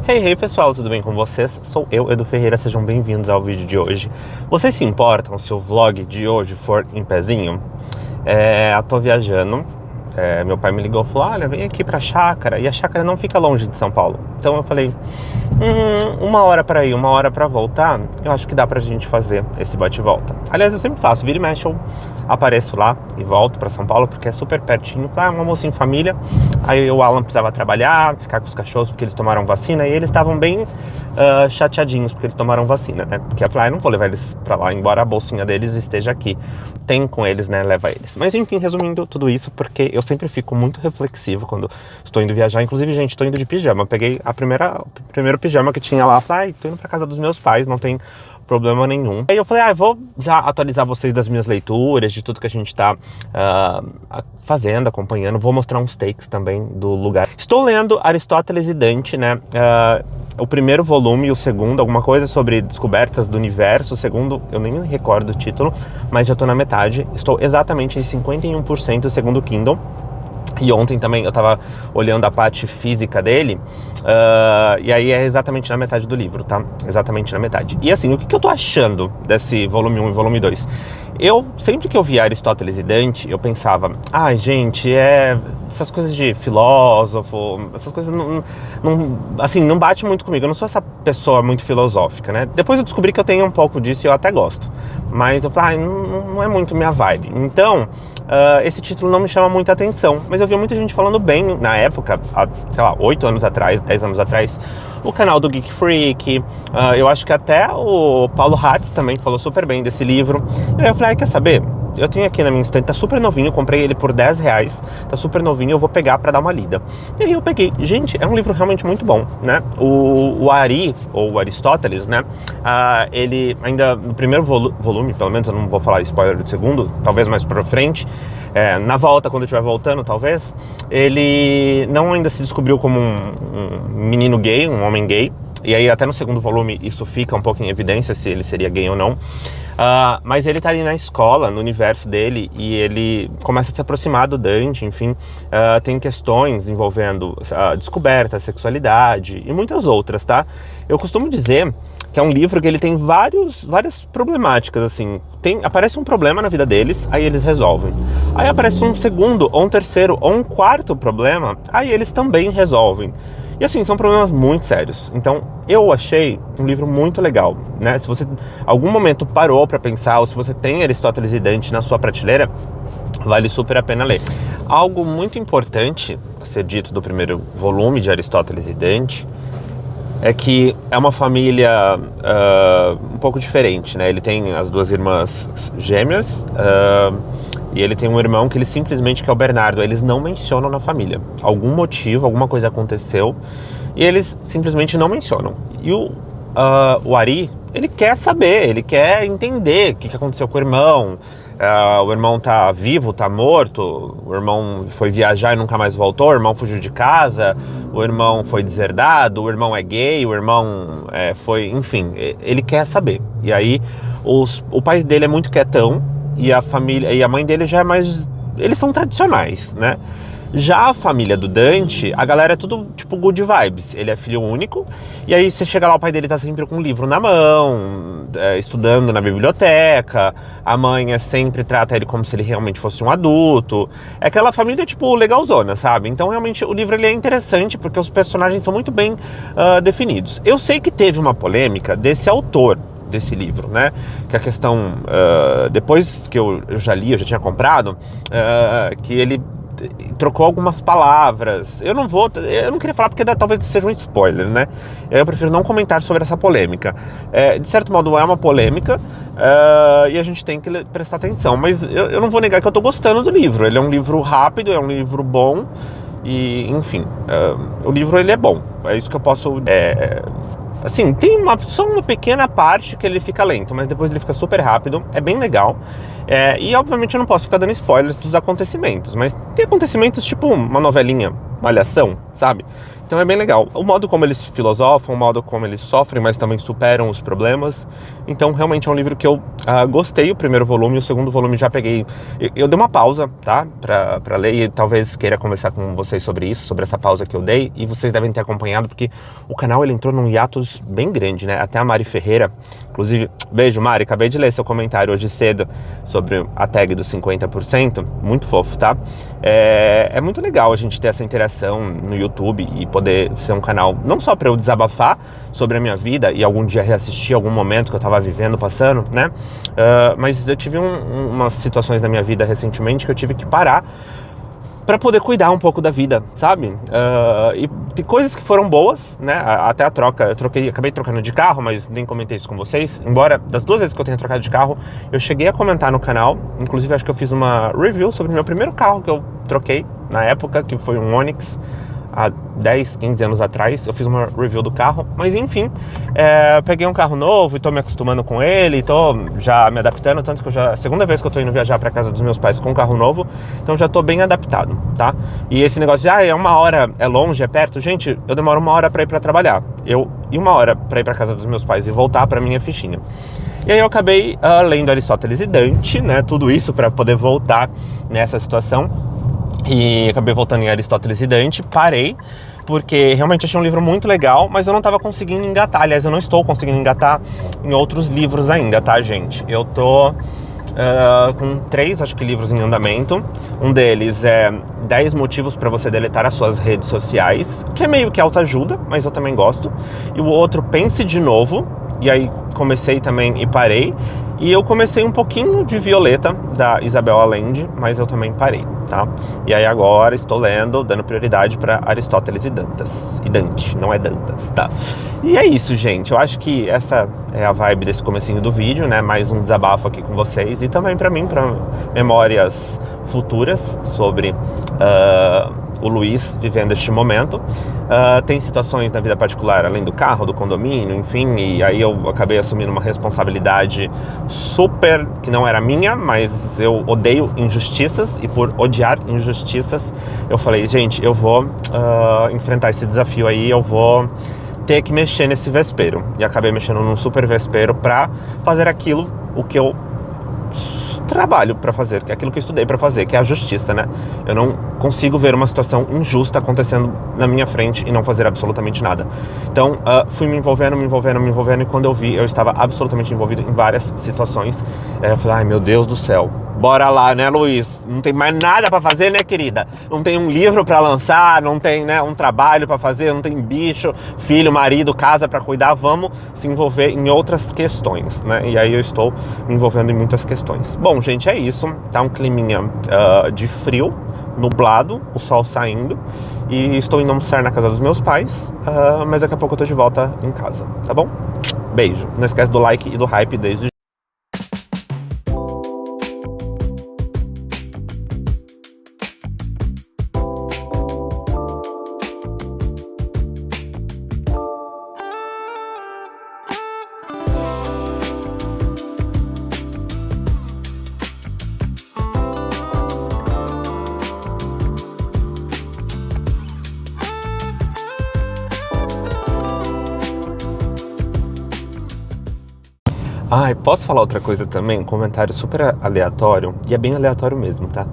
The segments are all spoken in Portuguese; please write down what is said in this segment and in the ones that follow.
Hey pessoal, tudo bem com vocês? Sou eu, Edu Ferreira, sejam bem-vindos ao vídeo de hoje. Vocês se importam se o vlog de hoje for em pezinho? Eu tô viajando, meu pai me ligou e falou, olha, vem aqui pra chácara, e a chácara não fica longe de São Paulo. Então eu falei, uma hora pra ir, uma hora pra voltar, eu acho que dá pra gente fazer esse bate-volta. Aliás, eu sempre faço, vira e mexe, eu apareço lá e volto pra São Paulo, porque é super pertinho, um almoço em família. Aí o Alan precisava trabalhar, ficar com os cachorros porque eles tomaram vacina, e eles estavam bem chateadinhos porque eles tomaram vacina, né? Porque eu falei, não vou levar eles pra lá, embora a bolsinha deles esteja aqui. Tem com eles, né? Leva eles. Mas enfim, resumindo tudo isso, porque eu sempre fico muito reflexivo quando estou indo viajar. Inclusive, gente, estou indo de pijama. Eu peguei o primeiro pijama que tinha lá, falei, tô indo pra casa dos meus pais, não tem problema nenhum. Aí eu falei, vou já atualizar vocês das minhas leituras, de tudo que a gente tá fazendo, acompanhando. Vou mostrar uns takes também do lugar. Estou lendo Aristóteles e Dante, né? O primeiro volume e o segundo, alguma coisa sobre descobertas do universo. O segundo, eu nem me recordo o título, mas já tô na metade. Estou exatamente em 51% segundo o Kindle. E ontem também eu tava olhando a parte física dele, e aí é exatamente na metade do livro, tá? Exatamente na metade. E assim, o que eu tô achando desse volume 1 e volume 2? Sempre que eu via Aristóteles e Dante, eu pensava, gente, essas coisas de filósofo, essas coisas não bate muito comigo. Eu não sou essa pessoa muito filosófica, né? Depois eu descobri que eu tenho um pouco disso e eu até gosto. Mas eu falei, não é muito minha vibe. Então, esse título não me chama muita atenção. Mas eu vi muita gente falando bem na época, há, sei lá, 8 anos atrás, 10 anos atrás. O canal do Geek Freak, eu acho que até o Paulo Hatz também falou super bem desse livro. E aí eu falei, quer saber? Eu tenho aqui na minha estante, tá super novinho, comprei ele por R$10, tá super novinho, eu vou pegar pra dar uma lida. E aí eu peguei. Gente, é um livro realmente muito bom, né? O Ari, ou o Aristóteles, né? Ele ainda no primeiro volume, pelo menos eu não vou falar spoiler do segundo, talvez mais pra frente, na volta, quando eu estiver voltando, talvez, ele não ainda se descobriu como um menino gay, um homem gay. E aí até no segundo volume isso fica um pouco em evidência se ele seria gay ou não. Mas ele tá ali na escola, no universo dele, e ele começa a se aproximar do Dante, enfim, tem questões envolvendo descoberta, sexualidade e muitas outras, tá? Eu costumo dizer que é um livro que ele tem várias problemáticas, assim. Aparece um problema na vida deles, aí eles resolvem. Aí aparece um segundo, ou um terceiro, ou um quarto problema, aí eles também resolvem. E assim, são problemas muito sérios. Então, eu achei um livro muito legal, né? Se você algum momento parou para pensar, ou se você tem Aristóteles e Dante na sua prateleira, vale super a pena ler. Algo muito importante a ser dito do primeiro volume de Aristóteles e Dante é que é uma família um pouco diferente, né? Ele tem as duas irmãs gêmeas, e ele tem um irmão que ele simplesmente, que é o Bernardo, eles não mencionam na família. Algum motivo, alguma coisa aconteceu, e eles simplesmente não mencionam. E o Ari, ele quer saber, ele quer entender o que aconteceu com o irmão. O irmão tá vivo, tá morto, o irmão foi viajar e nunca mais voltou, o irmão fugiu de casa, o irmão foi deserdado, o irmão é gay, o irmão enfim, ele quer saber. E aí o pai dele é muito quietão, e a família e a mãe dele já é mais, eles são tradicionais, né? Já a família do Dante, a galera é tudo tipo good vibes. Ele é filho único, e aí você chega lá, o pai dele tá sempre com um livro na mão, estudando na biblioteca. A mãe sempre trata ele como se ele realmente fosse um adulto. É aquela família tipo legalzona, sabe? Então realmente o livro ele é interessante porque os personagens são muito bem definidos. Eu sei que teve uma polêmica desse autor desse livro, né? Que a questão, depois que eu já li, eu já tinha comprado, que ele trocou algumas palavras. Eu não queria falar porque talvez seja um spoiler, né? Eu prefiro não comentar sobre essa polêmica. De certo modo é uma polêmica, e a gente tem que prestar atenção, mas eu não vou negar que eu tô gostando do livro. Ele é um livro rápido, é um livro bom, e enfim, o livro ele é bom, é isso que eu posso... Assim, tem só uma pequena parte que ele fica lento, mas depois ele fica super rápido, é bem legal. E obviamente eu não posso ficar dando spoilers dos acontecimentos, mas tem acontecimentos tipo uma novelinha, Malhação, sabe? Então é bem legal. O modo como eles filosofam, o modo como eles sofrem, mas também superam os problemas. Então realmente é um livro que eu gostei, o primeiro volume. O segundo volume já peguei. Eu dei uma pausa, tá? Pra ler, e talvez queira conversar com vocês sobre isso, sobre essa pausa que eu dei. E vocês devem ter acompanhado, porque o canal ele entrou num hiatus bem grande, né? Até a Mari Ferreira, inclusive, beijo Mari, acabei de ler seu comentário hoje cedo sobre a tag dos 50%. Muito fofo, tá? É muito legal a gente ter essa interação no YouTube e poder ser um canal não só para eu desabafar sobre a minha vida e algum dia reassistir algum momento que eu estava vivendo, passando, né? Mas eu tive umas situações na minha vida recentemente que eu tive que parar para poder cuidar um pouco da vida, sabe? E tem coisas que foram boas, né? Até a troca, acabei trocando de carro, mas nem comentei isso com vocês. Embora das 2 vezes que eu tenha trocado de carro, eu cheguei a comentar no canal. Inclusive, acho que eu fiz uma review sobre o meu primeiro carro que eu troquei na época, que foi um Onix, há 10, 15 anos atrás. Eu fiz uma review do carro, mas enfim, peguei um carro novo e tô me acostumando com ele, tô já me adaptando, tanto que é a segunda vez que eu tô indo viajar pra casa dos meus pais com um carro novo, então já tô bem adaptado, tá? E esse negócio de, é 1 hora, é longe, é perto, gente, eu demoro 1 hora pra ir pra trabalhar, e 1 hora pra ir pra casa dos meus pais e voltar pra minha fichinha. E aí eu acabei lendo Aristóteles e Dante, né, tudo isso pra poder voltar nessa situação. E acabei voltando em Aristóteles e Dante, parei, porque realmente achei um livro muito legal, mas eu não estava conseguindo engatar. Aliás, eu não estou conseguindo engatar em outros livros ainda, tá, gente? Eu tô com 3, acho que, livros em andamento. Um deles é 10 motivos para você deletar as suas redes sociais, que é meio que autoajuda, mas eu também gosto. E o outro, Pense de Novo, e aí comecei também e parei. E eu comecei um pouquinho de Violeta, da Isabel Allende, mas eu também parei, tá? E aí agora estou lendo, dando prioridade para Aristóteles e Dante, não é Dantas, tá? E é isso, gente. Eu acho que essa é a vibe desse comecinho do vídeo, né? Mais um desabafo aqui com vocês e também para mim, para memórias futuras sobre o Luiz vivendo este momento. Tem situações na vida particular, além do carro, do condomínio, enfim, e aí eu acabei assumindo uma responsabilidade super, que não era minha, mas eu odeio injustiças, e por odiar injustiças, eu falei, gente, eu vou enfrentar esse desafio aí, eu vou ter que mexer nesse vespeiro. E acabei mexendo num super vespeiro pra fazer aquilo, o que eu trabalho para fazer, que é aquilo que eu estudei para fazer, que é a justiça, né? Eu não consigo ver uma situação injusta acontecendo na minha frente e não fazer absolutamente nada. Então, fui me envolvendo, e quando eu vi, eu estava absolutamente envolvido em várias situações. Eu falei, ai meu Deus do céu, bora lá, né, Luiz? Não tem mais nada para fazer, né, querida? Não tem um livro para lançar, não tem, né, um trabalho para fazer, não tem bicho, filho, marido, casa para cuidar. Vamos se envolver em outras questões, né? E aí eu estou me envolvendo em muitas questões. Bom, gente, é isso. Tá um climinha de frio, nublado, o sol saindo, e estou indo almoçar na casa dos meus pais, mas daqui a pouco eu tô de volta em casa, tá bom? Beijo. Não esquece do like e do hype desde posso falar outra coisa também? Um comentário super aleatório, e é bem aleatório mesmo, tá?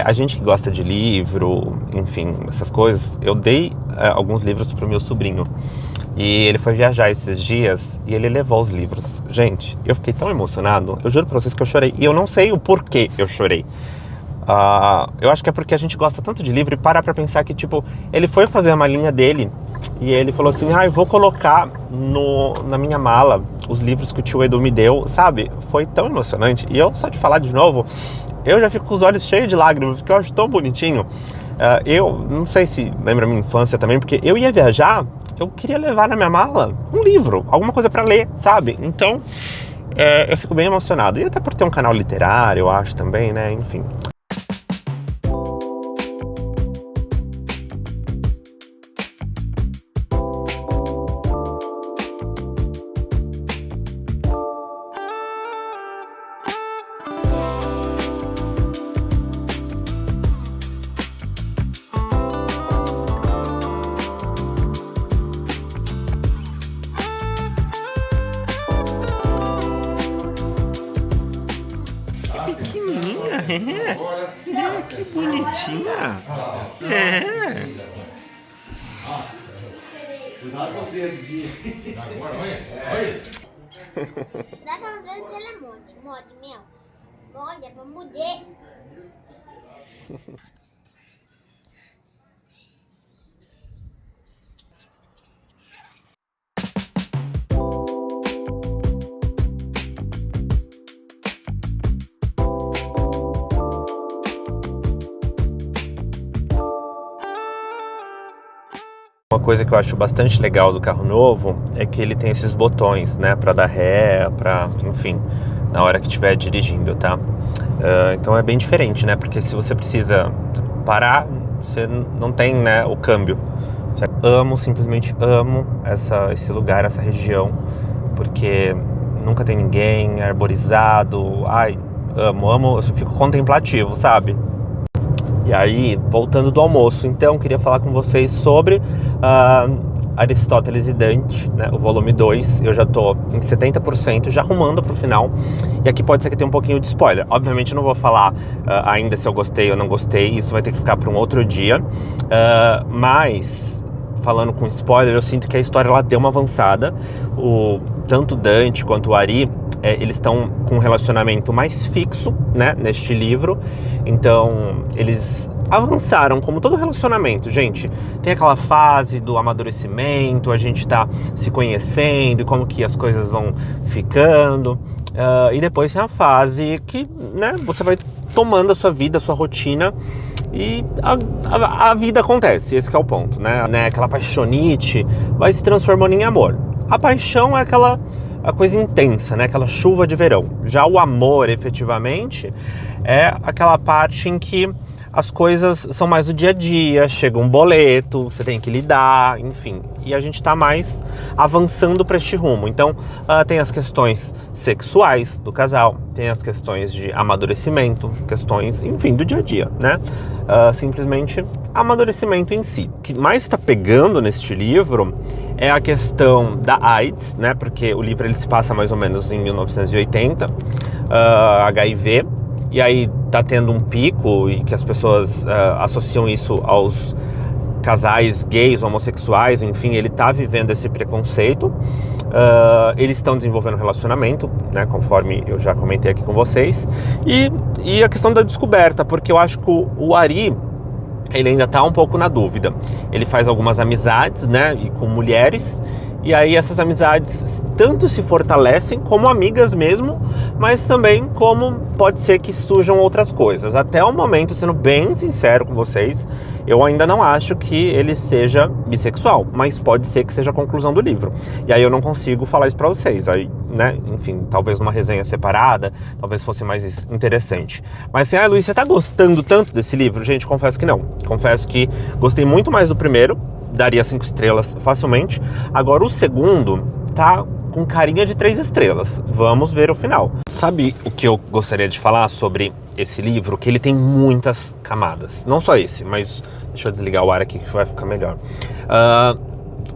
A gente que gosta de livro, enfim, essas coisas, eu dei alguns livros pro meu sobrinho, e ele foi viajar esses dias, e ele levou os livros. Gente, eu fiquei tão emocionado, eu juro pra vocês que eu chorei, e eu não sei o porquê eu chorei. Eu acho que é porque a gente gosta tanto de livro e para pra pensar que, tipo, ele foi fazer a malinha dele, e ele falou assim, eu vou colocar na minha mala os livros que o tio Edu me deu, sabe? Foi tão emocionante. E eu, só de falar de novo, eu já fico com os olhos cheios de lágrimas, porque eu acho tão bonitinho. Eu não sei se lembra a minha infância também, porque eu ia viajar, eu queria levar na minha mala um livro, alguma coisa pra ler, sabe? Então, eu fico bem emocionado. E até por ter um canal literário, eu acho também, né? Enfim. Que bonitinha. É. Cuidado com os dedos de... Agora, olha. Daquelas vezes ele é morde, meu. Morde, é pra morder. Uma coisa que eu acho bastante legal do carro novo é que ele tem esses botões, né, para dar ré, para, enfim, na hora que estiver dirigindo, tá? Então é bem diferente, né? Porque se você precisa parar, você não tem, né, o câmbio. Simplesmente amo esse lugar, essa região, porque nunca tem ninguém, é arborizado. Ai, amo, eu fico contemplativo, sabe? E aí, voltando do almoço, então, queria falar com vocês sobre Aristóteles e Dante, né, o volume 2. Eu já tô em 70%, já arrumando pro final. E aqui pode ser que tenha um pouquinho de spoiler. Obviamente eu não vou falar ainda se eu gostei ou não gostei, isso vai ter que ficar para um outro dia. Mas, falando com spoiler, eu sinto que a história ela deu uma avançada. Tanto Dante quanto o Ari, eles estão com um relacionamento mais fixo, né, neste livro. Então, eles avançaram, como todo relacionamento, gente. Tem aquela fase do amadurecimento, a gente tá se conhecendo e como que as coisas vão ficando. E depois tem a fase que, né, você vai tomando a sua vida, a sua rotina e a vida acontece, esse que é o ponto, né? Aquela paixonite vai se transformando em amor. A paixão é a coisa intensa, né? Aquela chuva de verão. Já o amor, efetivamente, é aquela parte em que as coisas são mais do dia a dia, chega um boleto, você tem que lidar, enfim. E a gente tá mais avançando para este rumo. Então, tem as questões sexuais do casal, tem as questões de amadurecimento, questões, enfim, do dia a dia, né? Simplesmente amadurecimento em si. O que mais está pegando neste livro é a questão da AIDS, né? Porque o livro ele se passa mais ou menos em 1980, HIV, e aí tá tendo um pico e que as pessoas associam isso aos casais gays, homossexuais, enfim, ele tá vivendo esse preconceito. Eles estão desenvolvendo um relacionamento, né, conforme eu já comentei aqui com vocês, e a questão da descoberta, porque eu acho que o Ari, ele ainda tá um pouco na dúvida. Ele faz algumas amizades, né, e com mulheres, e aí essas amizades tanto se fortalecem como amigas mesmo, mas também como pode ser que surjam outras coisas. Até o momento, sendo bem sincero com vocês, eu ainda não acho que ele seja bissexual, mas pode ser que seja a conclusão do livro. E aí eu não consigo falar isso pra vocês. Aí, né, enfim, talvez uma resenha separada, talvez fosse mais interessante. Mas assim, Luiz, você tá gostando tanto desse livro? Gente, confesso que não. Confesso que gostei muito mais do primeiro, daria 5 estrelas facilmente. Agora o segundo tá com carinha de 3 estrelas. Vamos ver o final. Sabe o que eu gostaria de falar sobre esse livro? Que ele tem muitas camadas. Não só esse, mas deixa eu desligar o ar aqui que vai ficar melhor.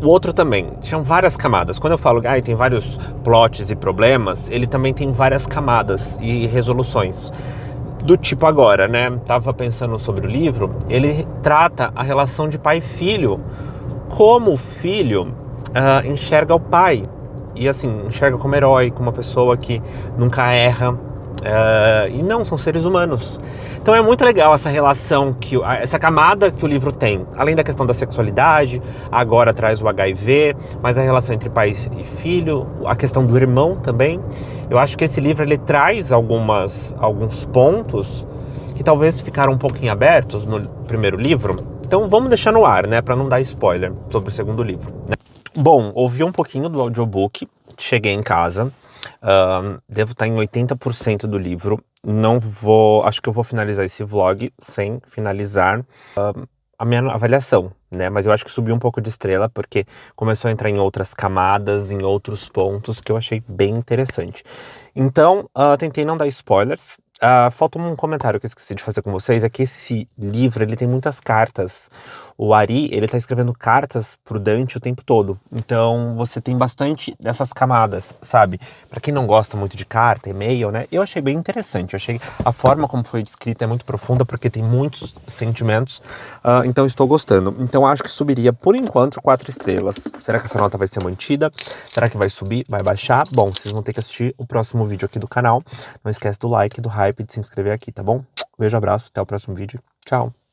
O outro também, tinham várias camadas. Quando eu falo que tem vários plots e problemas, ele também tem várias camadas e resoluções. Do tipo agora, né? Tava pensando sobre o livro, ele trata a relação de pai e filho, como o filho enxerga o pai. E assim, enxerga como herói, como uma pessoa que nunca erra. E não, são seres humanos. Então é muito legal essa relação, essa camada que o livro tem. Além da questão da sexualidade, agora traz o HIV, mas a relação entre pai e filho, a questão do irmão também. Eu acho que esse livro ele traz alguns pontos que talvez ficaram um pouquinho abertos no primeiro livro. Então vamos deixar no ar, né, para não dar spoiler sobre o segundo livro, né? Bom, ouvi um pouquinho do audiobook, cheguei em casa, devo estar em 80% do livro. Acho que eu vou finalizar esse vlog sem finalizar a minha avaliação, né? Mas eu acho que subiu um pouco de estrela porque começou a entrar em outras camadas, em outros pontos que eu achei bem interessante. Então, tentei não dar spoilers. falta um comentário que eu esqueci de fazer com vocês, é que esse livro, ele tem muitas cartas. O Ari, ele tá escrevendo cartas pro Dante o tempo todo. Então, você tem bastante dessas camadas, sabe? Pra quem não gosta muito de carta, e-mail, né? Eu achei bem interessante. Eu achei a forma como foi descrita é muito profunda, porque tem muitos sentimentos. Então, estou gostando. Então, acho que subiria, por enquanto, 4 estrelas. Será que essa nota vai ser mantida? Será que vai subir? Vai baixar? Bom, vocês vão ter que assistir o próximo vídeo aqui do canal. Não esquece do like, do hype, de se inscrever aqui, tá bom? Beijo, abraço, até o próximo vídeo. Tchau!